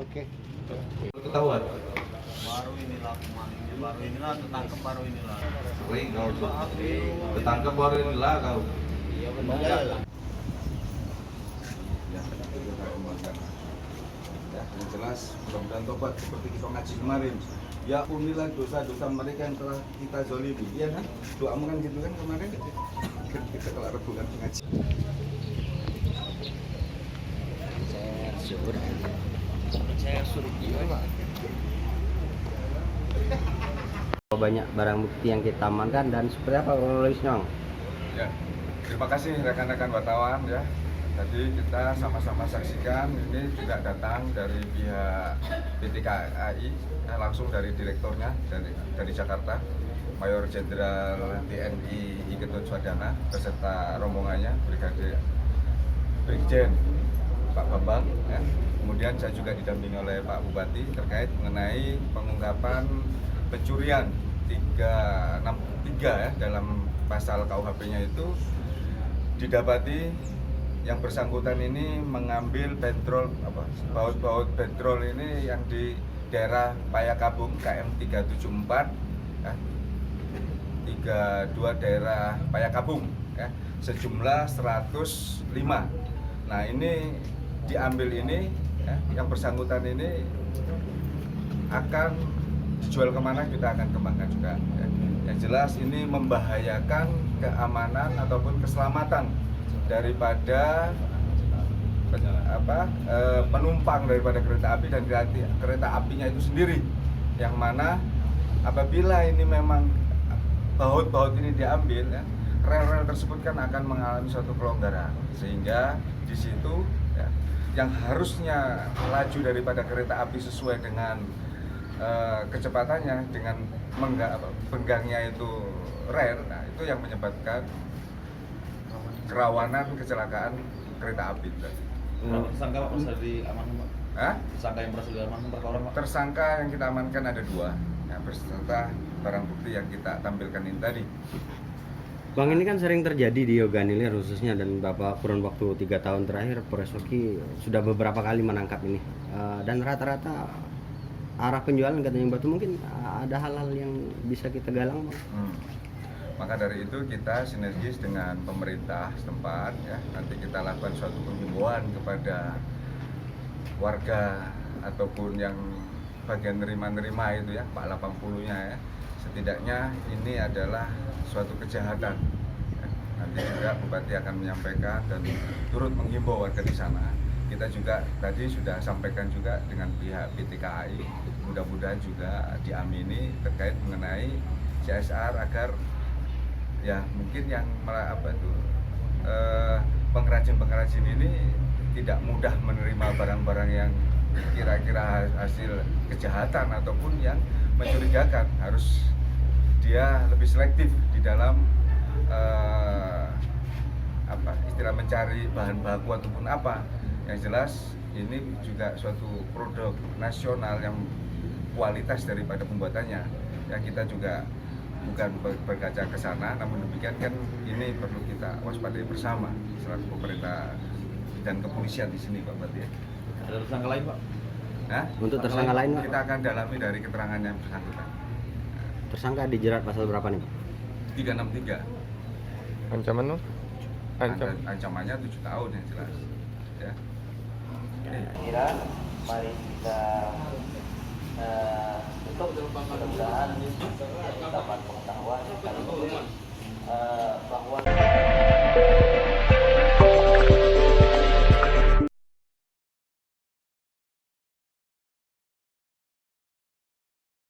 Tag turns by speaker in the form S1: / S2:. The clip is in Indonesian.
S1: Oke.
S2: Ketahuan.
S3: Baru inilah malingnya, baru inilah ketangkep, baru inilah.
S2: Sering kau ketangkap baru inilah kau.
S3: Iya benar.
S2: Ya, kita kembangkan. Ya, yang jelas mudah-mudahan tobat seperti kita ngaji kemarin. Ya unilah dosa-dosa mereka yang telah kita zolimi, iya kan? Doamu kan gitu kan kemarin? Kita kalau rebukan ngaji.
S3: Saya suruh gimana?
S1: Banyak barang bukti yang kita amankan dan seperti apa kronologisnya?
S2: Ya, terima kasih rekan-rekan wartawan ya. Tadi kita sama-sama saksikan ini juga datang dari pihak PT KAI langsung dari direkturnya dari Jakarta, Mayor Jenderal TNI Iketut Swadana beserta rombongannya Brigadir Brigjen Pak Bambang ya. Kemudian saya juga didampingi oleh Pak Bupati terkait mengenai pengungkapan pencurian 363 ya dalam pasal KUHP-nya itu didapati yang bersangkutan ini mengambil petrol baut-baut petrol ini yang di daerah Payakabung KM 374 ya, 32 daerah Payakabung ya, sejumlah 105. Nah ini diambil ini ya, yang bersangkutan ini akan dijual kemana kita akan kembangkan juga ya. Yang jelas ini membahayakan keamanan ataupun keselamatan daripada penumpang daripada kereta api dan kereta apinya itu sendiri, yang mana apabila ini memang baut-baut ini diambil ya, rel-rel tersebut kan akan mengalami suatu kelonggaran sehingga di situ ya, yang harusnya laju daripada kereta api sesuai dengan kecepatannya dengan penggangnya itu rel, nah itu yang menyebabkan kerawanan kecelakaan kereta api tadi.
S3: Tersangka Pak berhasil diamankan Pak?
S2: Hah?
S3: Tersangka yang berhasil diamankan berapa orang Pak?
S2: Tersangka yang kita amankan ada 2 ya, beserta barang bukti yang kita tampilkan ini tadi.
S1: Bang, ini kan sering terjadi di Yoganilir khususnya dan Bapak kurun waktu 3 tahun terakhir Polres Oki sudah beberapa kali menangkap ini dan rata-rata arah penjualan katanya batu, mungkin ada hal-hal yang bisa kita galang Bang?
S2: Maka dari itu kita sinergis dengan pemerintah setempat ya, nanti kita lakukan suatu penghimbauan kepada warga ataupun yang bagian nerima-nerima itu ya, Pak 80-nya ya, setidaknya ini adalah suatu kejahatan ya. Nanti juga Bupati akan menyampaikan dan turut menghimbau warga di sana. Kita juga tadi sudah sampaikan juga dengan pihak PT KAI, mudah-mudahan juga diamini terkait mengenai CSR agar ya mungkin yang pengrajin-pengrajin ini tidak mudah menerima barang-barang yang kira-kira hasil kejahatan ataupun yang mencurigakan. Harus dia lebih selektif di dalam istilah mencari bahan baku ataupun apa. Yang jelas ini juga suatu produk nasional yang kualitas daripada pembuatannya, yang kita juga bukan berkaca ke sana, namun demikian kan ini perlu kita waspadai bersama selaku pemerintah dan kepolisian di sini Pak Bupati.
S3: Ada tersangka lain Pak?
S2: Nah,
S1: Untuk tersangka lain Pak?
S2: kita akan dalami dari keterangan yang bersangkutan.
S1: Tersangka dijerat pasal berapa nih Pak?
S2: 363.
S4: Ancaman lo?
S2: Ancamannya 7 tahun yang jelas. Ya.
S5: Kira mari kita tutup, mudah-mudahan dapat pengetahuan kali ini